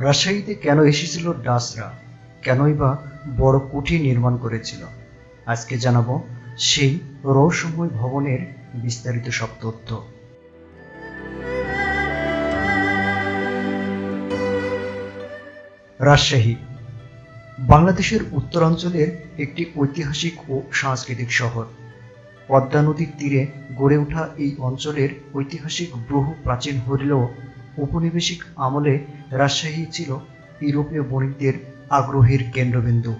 রাজশাহীতে কেন এসেছিল ডাচরা, কেনই বা বড় কুঠি নির্মাণ করেছিল, আজকে জানাবো সেই রহস্যময় ভবনের বিস্তারিত সব তথ্য। রাজশাহী বাংলাদেশের উত্তরাঞ্চলের একটি ঐতিহাসিক ও সাংস্কৃতিক শহর। পদ্মা নদীর তীরে গড়ে ওঠা এই অঞ্চলের ঐতিহাসিক বহু প্রাচীন হলেও ঔপনিবেশিক আমলে রাজশাহী ছিল ইউরোপীয় বণিকদের আগ্রহের কেন্দ্রবিন্দু।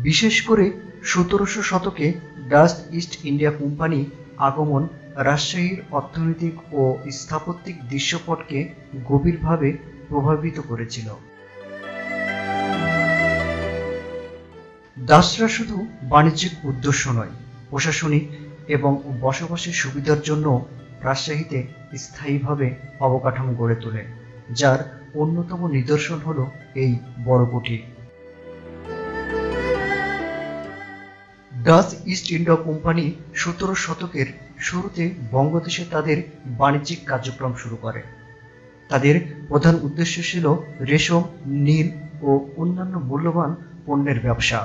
বিশেষ করে 1700 শতকে ডাচ ইস্ট ইন্ডিয়া কোম্পানি আগমন রাজশাহীর অর্থনৈতিক ও স্থাপত্যিক দৃশ্যপটকে গভীরভাবে প্রভাবিত করেছিল। ডাচরা শুধু বাণিজ্যিক উদ্দেশ্য নয়, প্রশাসনিক এবং বসবাসের সুবিধার জন্য রাজশাহীতে স্থায়ীভাবে অবকাঠামো গড়ে তোলে, যার অন্যতম নিদর্শন হল এই বড় কুঠি। ডাচ ইস্ট ইন্ডিয়া কোম্পানি 17 শতকের শুরুতে বঙ্গদেশে তাদের বাণিজ্যিক কার্যক্রম শুরু করে। তাদের প্রধান উদ্দেশ্য ছিল রেশম, নীল ও অন্যান্য মূল্যবান পণ্যের ব্যবসা।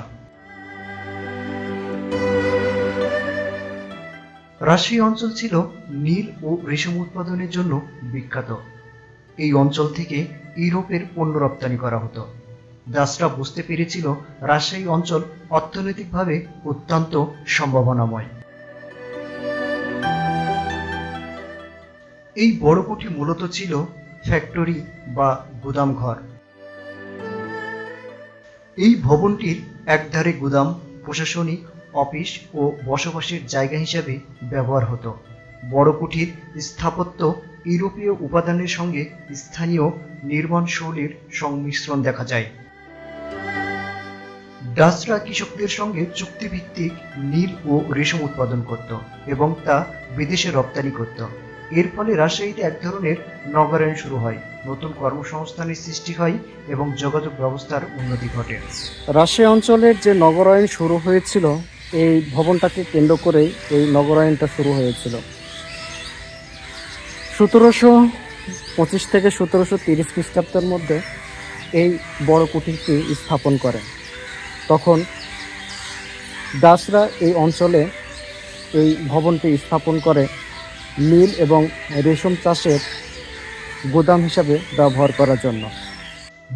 রাজশাহী অঞ্চল ছিল নীল ও রেশম উৎপাদনের জন্য বিখ্যাত। এই অঞ্চল থেকে ইউরোপের পণ্য রপ্তানি করা হতো। ডাচরা বুঝতে পেরেছিল রাজশাহী অঞ্চল অর্থনৈতিকভাবে অত্যন্ত সম্ভাবনাময়। এই বড় কুঠি মূলত ছিল ফ্যাক্টরি বা গুদামঘর। এই ভবনটির একধারে গুদাম, প্রশাসনিক অফিস ও বসবাসের জায়গা হিসাবে ব্যবহার হতো। বড় কুঠির স্থাপত্য ইউরোপীয় উপাদানের সঙ্গে স্থানীয় নির্মাণ শৈলীর সংমিশ্রণ দেখা যায়। ডাচরা কৃষকদের সঙ্গে চুক্তিভিত্তিক নীল ও রেশম উৎপাদন করত এবং তা বিদেশে রপ্তানি করত। এর ফলে রাজশাহীতে এক ধরনের নগরায়ণ শুরু হয়, নতুন কর্মসংস্থানের সৃষ্টি হয় এবং যোগাযোগ ব্যবস্থার উন্নতি ঘটে। রাজশাহী অঞ্চলের যে নগরায়ণ শুরু হয়েছিল, এই ভবনটাকে কেন্দ্র করেই এই নগরায়ণটা শুরু হয়েছিল। 1725 থেকে 1730 খ্রিস্টাব্দের মধ্যে এই বড় কুঠিরটি স্থাপন করে। তখন ডাচরা এই অঞ্চলে এই ভবনটি স্থাপন করে নীল এবং রেশম চাষের গোদাম হিসাবে ব্যবহার করার জন্য।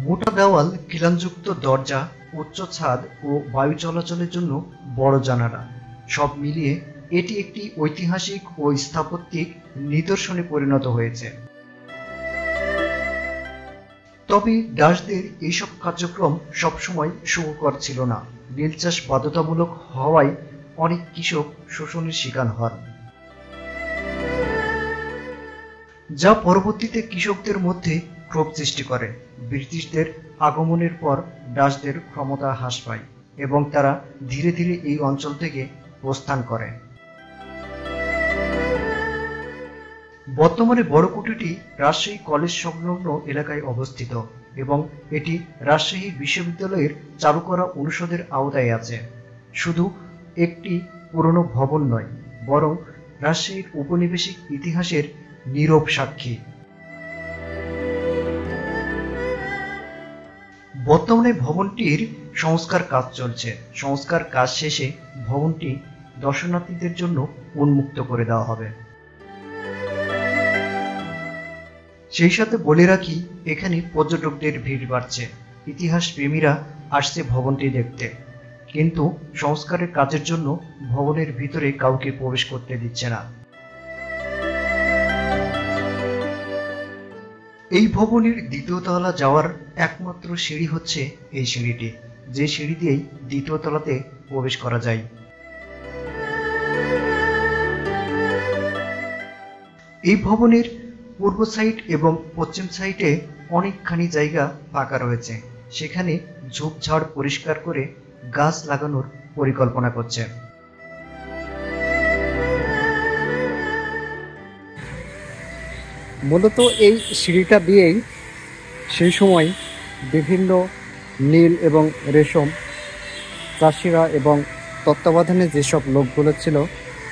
মোটা দেওয়াল, খিলানযুক্ত দরজা, উচ্চ ছাদ ও বায়ু চলাচলের জন্য বড় জানালা, সব মিলিয়ে এটি একটি ঐতিহাসিক ও স্থাপত্যিক নিদর্শনে পরিণত হয়েছে। তবে ডাচদের এইসব কার্যক্রম সবসময় সুখকর ছিল না। নীল চাষ বাধ্যতামূলক হওয়ায় অনেক কৃষক শোষণের শিকার হন, যা পরবর্তীতে কৃষকদের মধ্যে ক্ষোভ সৃষ্টি করে। ব্রিটিশদের আগমনের পর ডাচদের ক্ষমতা হ্রাস পায় এবং তারা ধীরে ধীরে এই অঞ্চল থেকে প্রস্থান করে। বর্তমানে বড় কুঠিটি রাজশাহী কলেজ সংলগ্ন এলাকায় অবস্থিত এবং এটি রাজশাহী বিশ্ববিদ্যালয়ের চালু করা অনুষদের আওতায় আছে। শুধু একটি পুরনো ভবন নয়, বরং রাজশাহীর ঔপনিবেশিক ইতিহাসের নীরব সাক্ষী। বর্তমানে ভবনটির সংস্কার কাজ চলছে। সংস্কার কাজ শেষে ভবনটি দর্শনার্থীদের জন্য উন্মুক্ত করে দেওয়া হবে। সেই সাথে বলে রাখি, এখানে পর্যটকদের ভিড় বাড়ছে। ইতিহাস প্রেমীরা আসছে ভবনটি দেখতে, কিন্তু সংস্কারের কাজের জন্য ভবনের ভিতরে কাউকে প্রবেশ করতে দিচ্ছে না। এই ভবনের দ্বিতীয় তলা যাওয়ার একমাত্র সিঁড়ি হচ্ছে এই সিঁড়িটি, যে সিঁড়ি দিয়েই দ্বিতীয় তলাতে প্রবেশ করা যায়। এই ভবনের পূর্ব সাইড এবং পশ্চিম সাইডে অনেকখানি জায়গা ফাঁকা রয়েছে। সেখানে ঝোপঝাড় পরিষ্কার করে গাছ লাগানোর পরিকল্পনা করছে। মূলত এই সিঁড়িটা দিয়েই সেই সময় বিভিন্ন নীল এবং রেশম চাষিরা এবং তত্ত্বাবধানে যেসব লোকগুলো ছিল,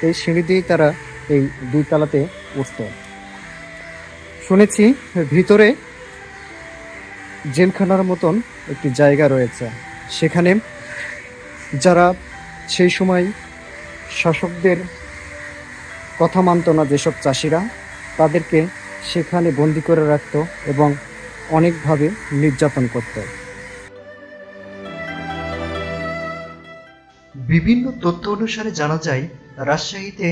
এই সিঁড়ি দিয়েই তারা এই 2 তলাতে উঠত। শুনেছি ভিতরে জেলখানার মতন একটি জায়গা রয়েছে, সেখানে যারা সেই সময় শাসকদের কথা মানত না, যেসব চাষিরা, তাদেরকে সেখানে বন্দি করে রাখত এবং অনেকভাবে নির্যাতন করত। বিভিন্ন তথ্য অনুসারে জানা যায়, রাজশাহীতে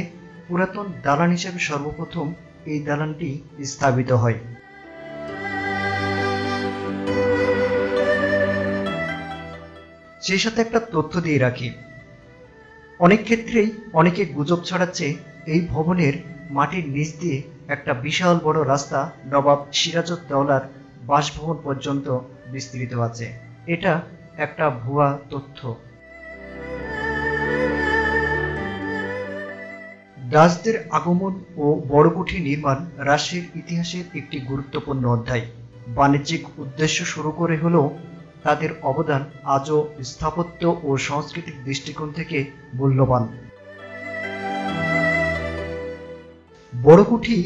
পুরাতন দালান হিসেবে সর্বপ্রথম এই দালানটি স্থাপিত হয়। সেই সাথে একটা তথ্য দিয়ে রাখি, অনেক ক্ষেত্রেই অনেকে গুজব ছড়াচ্ছে এই ভবনের মাটির নিচ দিয়ে একটা বিশাল বড় রাস্তা নবাব সিরাজউদ্দৌলার বাসভবন পর্যন্ত বিস্তৃত আছে। এটা একটা ভুয়া তথ্য। ডাচদের আগমন ও বড়কুঠি নির্মাণ রাজশাহীর ইতিহাসের একটি গুরুত্বপূর্ণ অধ্যায়। বাণিজ্যিক উদ্দেশ্য শুরু করে হলেও তাদের অবদান আজও স্থাপত্য ও সাংস্কৃতিক দৃষ্টিকোণ থেকে মূল্যবান। বড়কুঠি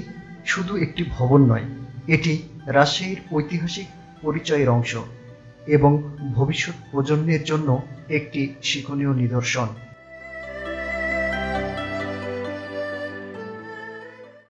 শুধু একটি ভবন নয়, এটি রাজশাহীর ঐতিহাসিক পরিচয়ের অংশ এবং ভবিষ্যৎ প্রজন্মের জন্য একটি শিক্ষণীয় নিদর্শন।